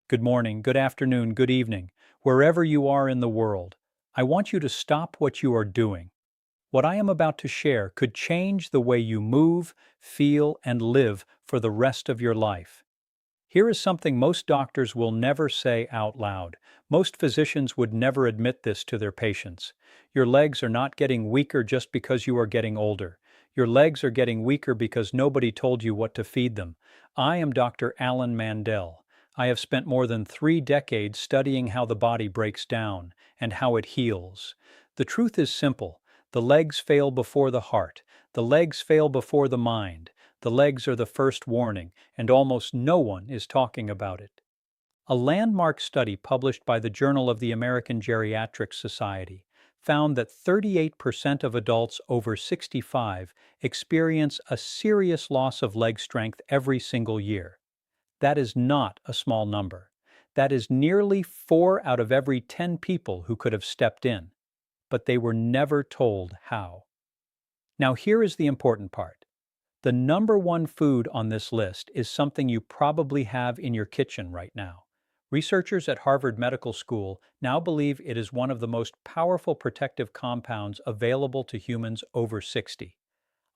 Good morning, good afternoon, good evening, wherever you are in the world. I want you to stop what you are doing. What I am about to share could change the way you move, feel, and live for the rest of your life. Here is something most doctors will never say out loud. Most physicians would never admit this to their patients. Your legs are not getting weaker just because you are getting older. Your legs are getting weaker because nobody told you what to feed them. I am Dr. Alan Mandell. I have spent more than 3 decades studying how the body breaks down and how it heals. The truth is simple. The legs fail before the heart. The legs fail before the mind. The legs are the first warning, and almost no one is talking about it. A landmark study published by the Journal of the American Geriatric Society found that 38% of adults over 65 experience a serious loss of leg strength every single year. That is not a small number. That is nearly 4 out of every 10 people who could have stepped in, but they were never told how. Now, here is the important part. The number one food on this list is something you probably have in your kitchen right now. Researchers at Harvard Medical School now believe it is one of the most powerful protective compounds available to humans over 60.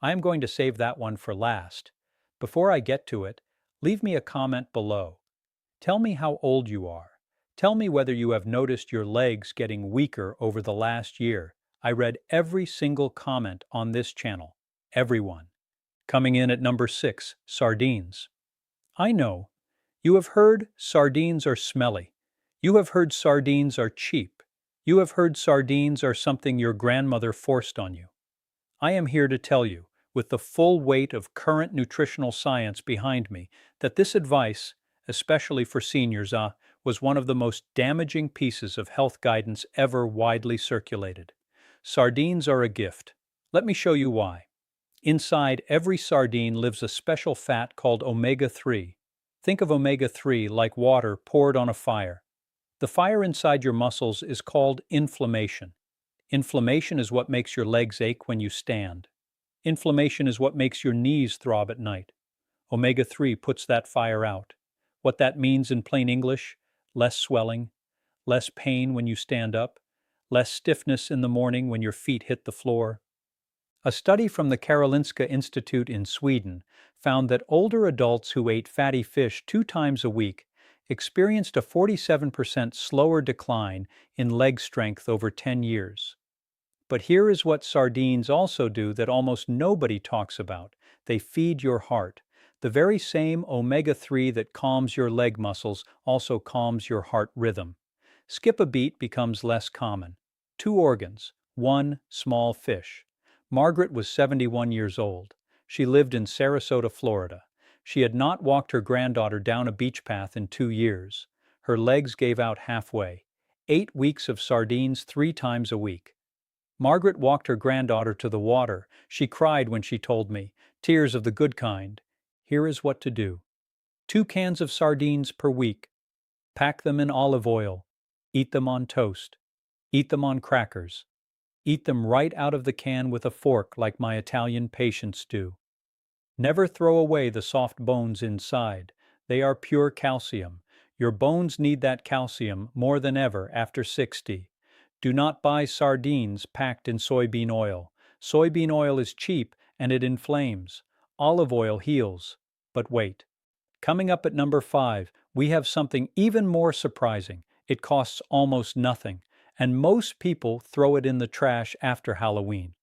I am going to save that one for last. Before I get to it, leave me a comment below. Tell me how old you are. Tell me whether you have noticed your legs getting weaker over the last year. I read every single comment on this channel. Everyone. Coming in at number 6, sardines. I know. You have heard sardines are smelly. You have heard sardines are cheap. You have heard sardines are something your grandmother forced on you. I am here to tell you, with the full weight of current nutritional science behind me, that this advice, especially for seniors, was one of the most damaging pieces of health guidance ever widely circulated. Sardines are a gift. Let me show you why. Inside every sardine lives a special fat called omega-3. Think of omega-3 like water poured on a fire. The fire inside your muscles is called inflammation. Inflammation is what makes your legs ache when you stand. Inflammation is what makes your knees throb at night. Omega-3 puts that fire out. What that means in plain English: less swelling, less pain when you stand up, less stiffness in the morning when your feet hit the floor. A study from the Karolinska Institute in Sweden found that older adults who ate fatty fish 2 times a week experienced a 47% slower decline in leg strength over 10 years. But here is what sardines also do that almost nobody talks about. They feed your heart. The very same omega-3 that calms your leg muscles also calms your heart rhythm. Skip a beat becomes less common. 2 organs, 1 small fish. Margaret was 71 years old. She lived in Sarasota, Florida. She had not walked her granddaughter down a beach path in 2 years. Her legs gave out halfway. 8 weeks of sardines 3 times a week. Margaret walked her granddaughter to the water. She cried when she told me, tears of the good kind. Here is what to do. 2 cans of sardines per week. Pack them in olive oil. Eat them on toast. Eat them on crackers. Eat them right out of the can with a fork like my Italian patients do. Never throw away the soft bones inside. They are pure calcium. Your bones need that calcium more than ever after 60. Do not buy sardines packed in soybean oil. Soybean oil is cheap and it inflames. Olive oil heals. But wait. Coming up at number 5, we have something even more surprising. It costs almost nothing, and most people throw it in the trash after Halloween.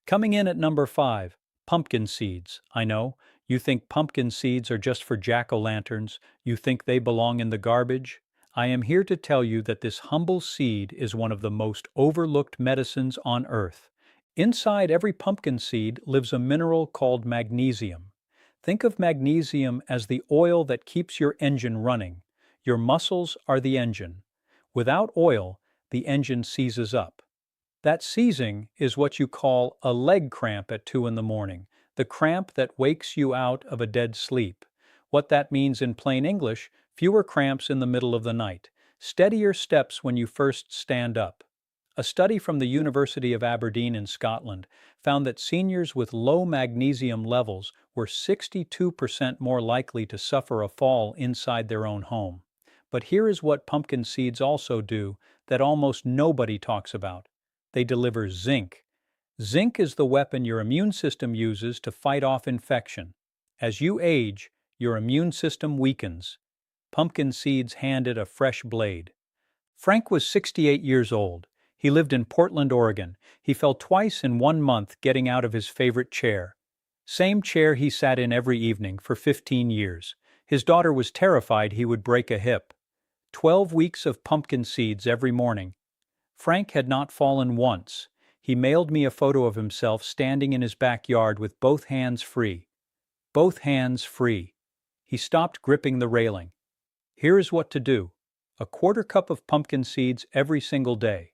Coming in at number 5, pumpkin seeds. I know, you think pumpkin seeds are just for jack-o'-lanterns. You think they belong in the garbage. I am here to tell you that this humble seed is one of the most overlooked medicines on earth. Inside every pumpkin seed lives a mineral called magnesium. Think of magnesium as the oil that keeps your engine running. Your muscles are the engine. Without oil, the engine seizes up. That seizing is what you call a leg cramp at 2 in the morning, the cramp that wakes you out of a dead sleep. What that means in plain English: fewer cramps in the middle of the night, steadier steps when you first stand up. A study from the University of Aberdeen in Scotland found that seniors with low magnesium levels were 62% more likely to suffer a fall inside their own home. But here is what pumpkin seeds also do that almost nobody talks about. They deliver zinc. Zinc is the weapon your immune system uses to fight off infection. As you age, your immune system weakens. Pumpkin seeds hand it a fresh blade. Frank was 68 years old. He lived in Portland, Oregon. He fell twice in 1 month getting out of his favorite chair. Same chair he sat in every evening for 15 years. His daughter was terrified he would break a hip. 12 weeks of pumpkin seeds every morning. Frank had not fallen once. He mailed me a photo of himself standing in his backyard with both hands free. Both hands free. He stopped gripping the railing. Here is what to do. A quarter cup of pumpkin seeds every single day.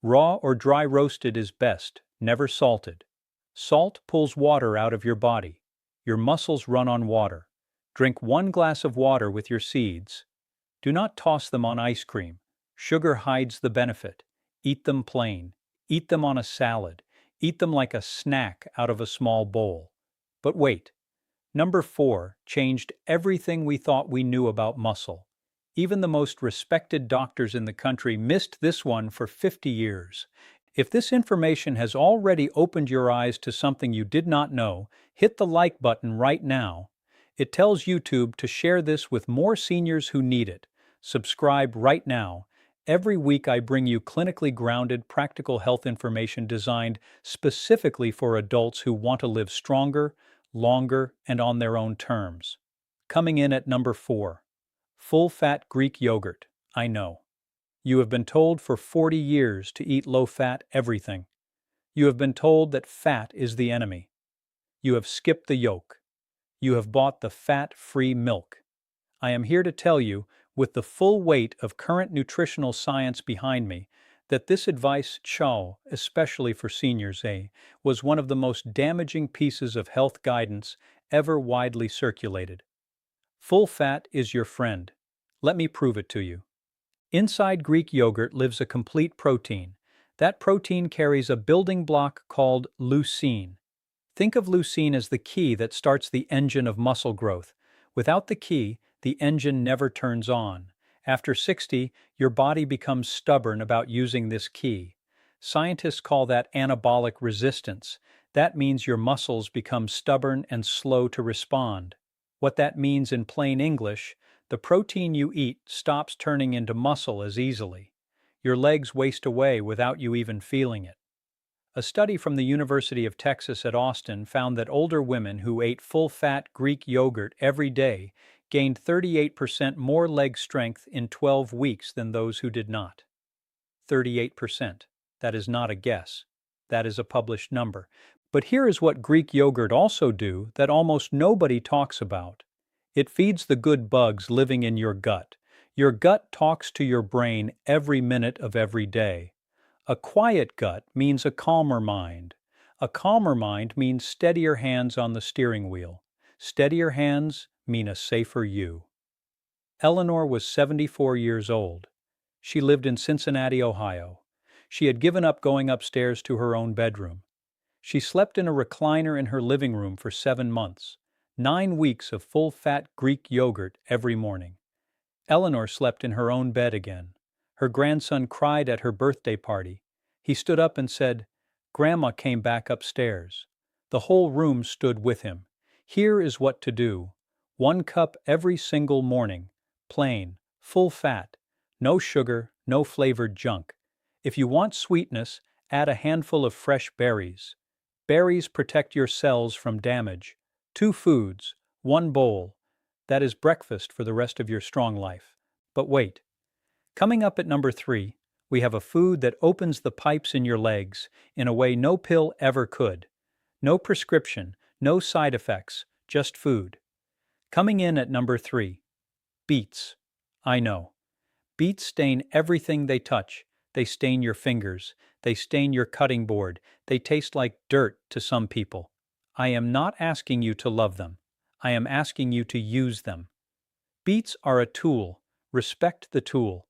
Raw or dry roasted is best, never salted. Salt pulls water out of your body. Your muscles run on water. Drink 1 glass of water with your seeds. Do not toss them on ice cream. Sugar hides the benefit. Eat them plain. Eat them on a salad. Eat them like a snack out of a small bowl. But wait. Number 4 changed everything we thought we knew about muscle. Even the most respected doctors in the country missed this one for 50 years. If this information has already opened your eyes to something you did not know, hit the like button right now. It tells YouTube to share this with more seniors who need it. Subscribe right now. Every week I bring you clinically grounded, practical health information designed specifically for adults who want to live stronger, longer, and on their own terms. Coming in at number 4. Full-fat Greek yogurt. I know. You have been told for 40 years to eat low-fat everything. You have been told that fat is the enemy. You have skipped the yolk. You have bought the fat-free milk. I am here to tell you, with the full weight of current nutritional science behind me, that this advice, especially for seniors, was one of the most damaging pieces of health guidance ever widely circulated. Full fat is your friend. Let me prove it to you. Inside Greek yogurt lives a complete protein. That protein carries a building block called leucine. Think of leucine as the key that starts the engine of muscle growth. Without the key, the engine never turns on. After 60, your body becomes stubborn about using this key. Scientists call that anabolic resistance. That means your muscles become stubborn and slow to respond. What that means in plain English, the protein you eat stops turning into muscle as easily. Your legs waste away without you even feeling it. A study from the University of Texas at Austin found that older women who ate full-fat Greek yogurt every day gained 38% more leg strength in 12 weeks than those who did not. 38%. That is not a guess. That is a published number. But here is what Greek yogurt also do that almost nobody talks about. It feeds the good bugs living in your gut. Your gut talks to your brain every minute of every day. A quiet gut means a calmer mind. A calmer mind means steadier hands on the steering wheel. Steadier hands mean a safer you. Eleanor was 74 years old. She lived in Cincinnati, Ohio. She had given up going upstairs to her own bedroom. She slept in a recliner in her living room for 7 months, 9 weeks of full-fat Greek yogurt every morning. Eleanor slept in her own bed again. Her grandson cried at her birthday party. He stood up and said, "Grandma came back upstairs." The whole room stood with him. Here is what to do. 1 cup every single morning, plain, full fat, no sugar, no flavored junk. If you want sweetness, add a handful of fresh berries. Berries protect your cells from damage. 2 foods, 1 bowl. That is breakfast for the rest of your strong life. But wait. Coming up at number 3, we have a food that opens the pipes in your legs in a way no pill ever could. No prescription, no side effects, just food. Coming in at number 3, beets. I know. Beets stain everything they touch. They stain your fingers. They stain your cutting board. They taste like dirt to some people. I am not asking you to love them. I am asking you to use them. Beets are a tool. Respect the tool.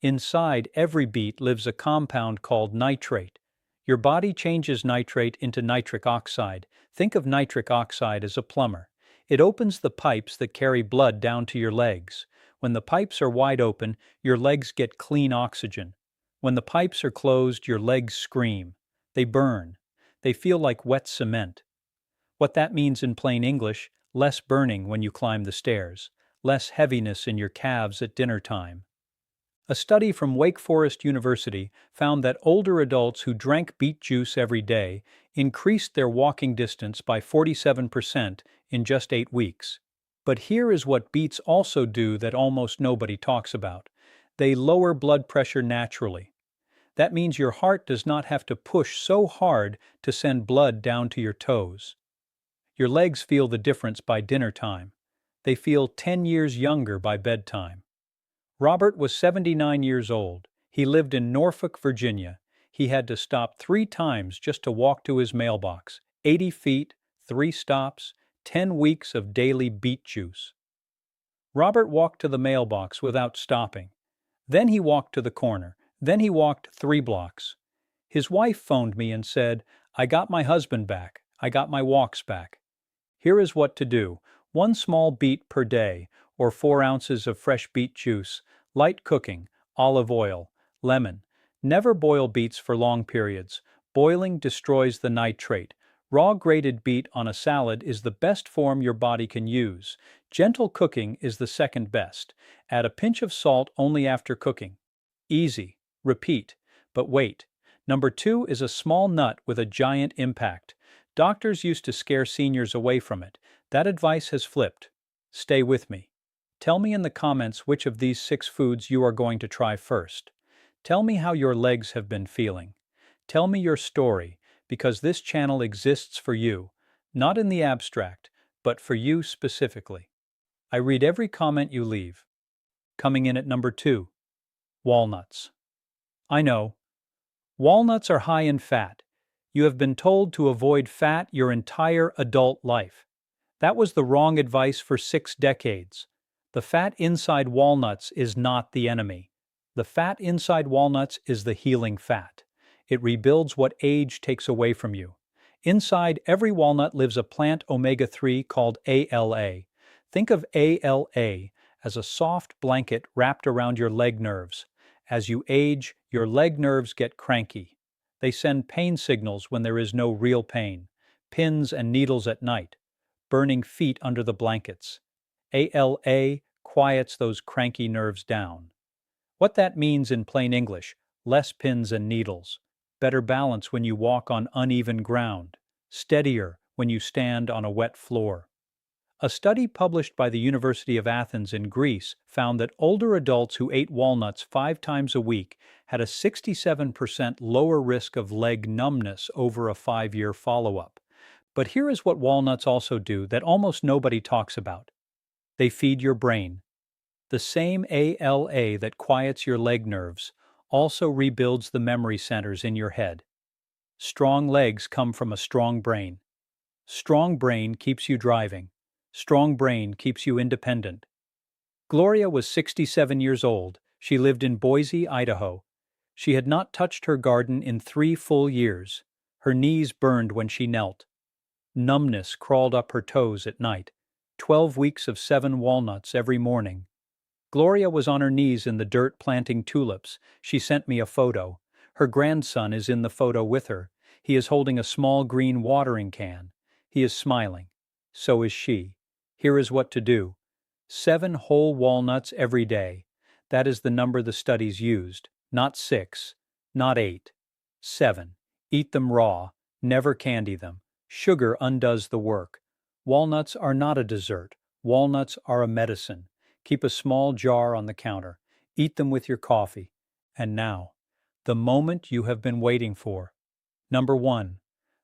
Inside every beet lives a compound called nitrate. Your body changes nitrate into nitric oxide. Think of nitric oxide as a plumber. It opens the pipes that carry blood down to your legs. When the pipes are wide open, your legs get clean oxygen. When the pipes are closed, your legs scream. They burn. They feel like wet cement. What that means in plain English, less burning when you climb the stairs, less heaviness in your calves at dinner time. A study from Wake Forest University found that older adults who drank beet juice every day increased their walking distance by 47% in just 8 weeks. But here is what beets also do that almost nobody talks about. They lower blood pressure naturally. That means your heart does not have to push so hard to send blood down to your toes. Your legs feel the difference by dinner time. They feel 10 years younger by bedtime. Robert was 79 years old. He lived in Norfolk, Virginia. He had to stop 3 times just to walk to his mailbox. 80 feet, 3 stops, 10 weeks of daily beet juice. Robert walked to the mailbox without stopping. Then he walked to the corner. Then he walked 3 blocks. His wife phoned me and said, "I got my husband back. I got my walks back." Here is what to do. 1 small beet per day, or 4 ounces of fresh beet juice, light cooking, olive oil, lemon. Never boil beets for long periods. Boiling destroys the nitrate. Raw grated beet on a salad is the best form your body can use. Gentle cooking is the second best. Add a pinch of salt only after cooking. Easy. Repeat. But wait. Number 2 is a small nut with a giant impact. Doctors used to scare seniors away from it. That advice has flipped. Stay with me. Tell me in the comments which of these 6 foods you are going to try first. Tell me how your legs have been feeling. Tell me your story, because this channel exists for you, not in the abstract, but for you specifically. I read every comment you leave. Coming in at number 2, walnuts. I know. Walnuts are high in fat. You have been told to avoid fat your entire adult life. That was the wrong advice for 6 decades. The fat inside walnuts is not the enemy. The fat inside walnuts is the healing fat. It rebuilds what age takes away from you. Inside every walnut lives a plant omega-3 called ALA. Think of ALA as a soft blanket wrapped around your leg nerves. As you age, your leg nerves get cranky. They send pain signals when there is no real pain. Pins and needles at night. Burning feet under the blankets. ALA quiets those cranky nerves down. What that means in plain English, less pins and needles. Better balance when you walk on uneven ground. Steadier when you stand on a wet floor. A study published by the University of Athens in Greece found that older adults who ate walnuts 5 times a week had a 67% lower risk of leg numbness over a 5-year follow-up. But here is what walnuts also do that almost nobody talks about. They feed your brain. The same ALA that quiets your leg nerves also rebuilds the memory centers in your head. Strong legs come from a strong brain. Strong brain keeps you driving. Strong brain keeps you independent. Gloria was 67 years old. She lived in Boise, Idaho. She had not touched her garden in 3 full years. Her knees burned when she knelt. Numbness crawled up her toes at night. 12 weeks of 7 walnuts every morning. Gloria was on her knees in the dirt planting tulips. She sent me a photo. Her grandson is in the photo with her. He is holding a small green watering can. He is smiling. So is she. Here is what to do. 7 whole walnuts every day. That is the number the studies used. Not 6, not 8. 7. Eat them raw. Never candy them. Sugar undoes the work. Walnuts are not a dessert. Walnuts are a medicine. Keep a small jar on the counter. Eat them with your coffee. And now, the moment you have been waiting for. Number 1.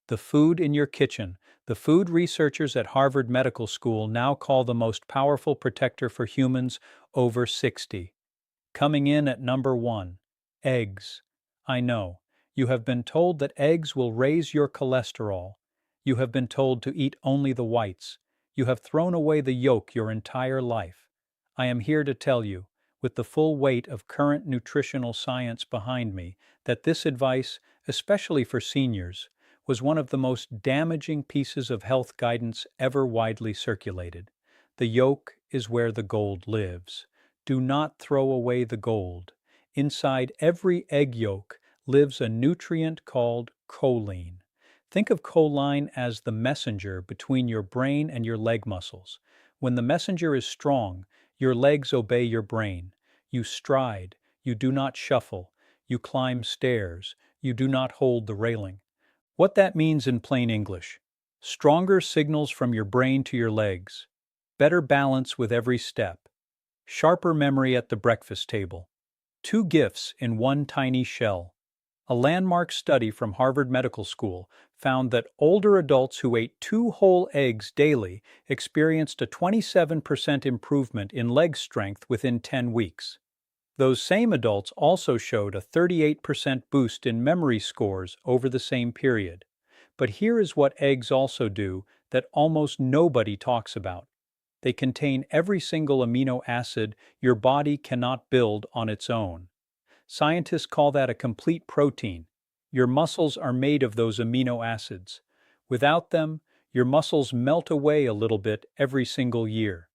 The food in your kitchen. The food researchers at Harvard Medical School now call the most powerful protector for humans over 60. Coming in at number 1. Eggs. I know. You have been told that eggs will raise your cholesterol. You have been told to eat only the whites. You have thrown away the yolk your entire life. I am here to tell you, with the full weight of current nutritional science behind me, that this advice, especially for seniors, was one of the most damaging pieces of health guidance ever widely circulated. The yolk is where the gold lives. Do not throw away the gold. Inside every egg yolk lives a nutrient called choline. Think of choline as the messenger between your brain and your leg muscles. When the messenger is strong, your legs obey your brain. You stride, you do not shuffle, you climb stairs, you do not hold the railing. What that means in plain English: stronger signals from your brain to your legs, better balance with every step, sharper memory at the breakfast table. Two gifts in one tiny shell. A landmark study from Harvard Medical School found that older adults who ate 2 whole eggs daily experienced a 27% improvement in leg strength within 10 weeks. Those same adults also showed a 38% boost in memory scores over the same period. But here is what eggs also do that almost nobody talks about. They contain every single amino acid your body cannot build on its own. Scientists call that a complete protein. Your muscles are made of those amino acids. Without them, your muscles melt away a little bit every single year.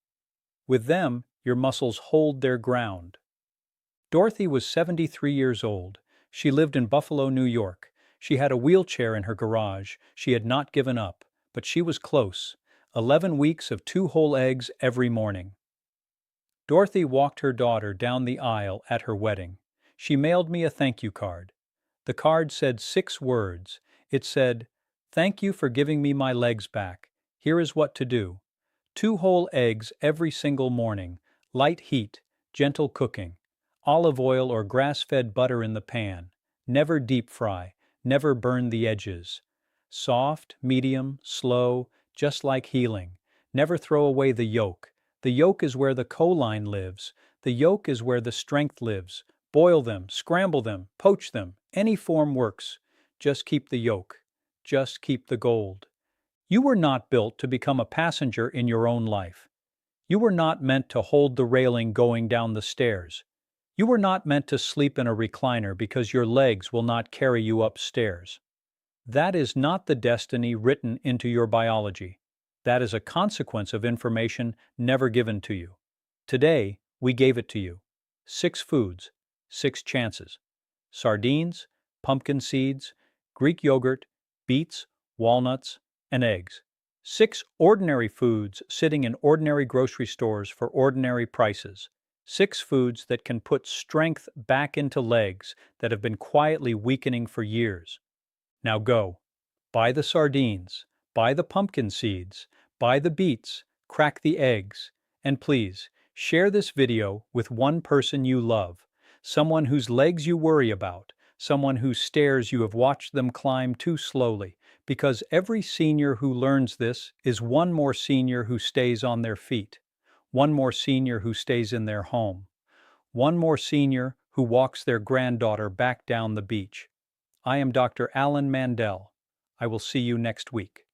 With them, your muscles hold their ground. Dorothy was 73 years old. She lived in Buffalo, New York. She had a wheelchair in her garage. She had not given up, but she was close. 11 weeks of 2 whole eggs every morning. Dorothy walked her daughter down the aisle at her wedding. She mailed me a thank you card. The card said 6 words. It said, "Thank you for giving me my legs back. Here is what to do. 2 whole eggs every single morning, light heat, gentle cooking, olive oil or grass-fed butter in the pan. Never deep fry, never burn the edges. Soft, medium, slow, just like healing. Never throw away the yolk. The yolk is where the choline lives. The yolk is where the strength lives. Boil them, scramble them, poach them. Any form works. Just keep the yolk. Just keep the gold." You were not built to become a passenger in your own life. You were not meant to hold the railing going down the stairs. You were not meant to sleep in a recliner because your legs will not carry you upstairs. That is not the destiny written into your biology. That is a consequence of information never given to you. Today, we gave it to you. 6 foods, 6 chances. Sardines, pumpkin seeds, Greek yogurt, beets, walnuts, and eggs. 6 ordinary foods sitting in ordinary grocery stores for ordinary prices. 6 foods that can put strength back into legs that have been quietly weakening for years. Now go. Buy the sardines, buy the pumpkin seeds, buy the beets, crack the eggs, and please, share this video with one person you love, someone whose legs you worry about, someone whose stairs you have watched them climb too slowly, because every senior who learns this is one more senior who stays on their feet, one more senior who stays in their home, one more senior who walks their granddaughter back down the beach. I am Dr. Alan Mandell. I will see you next week.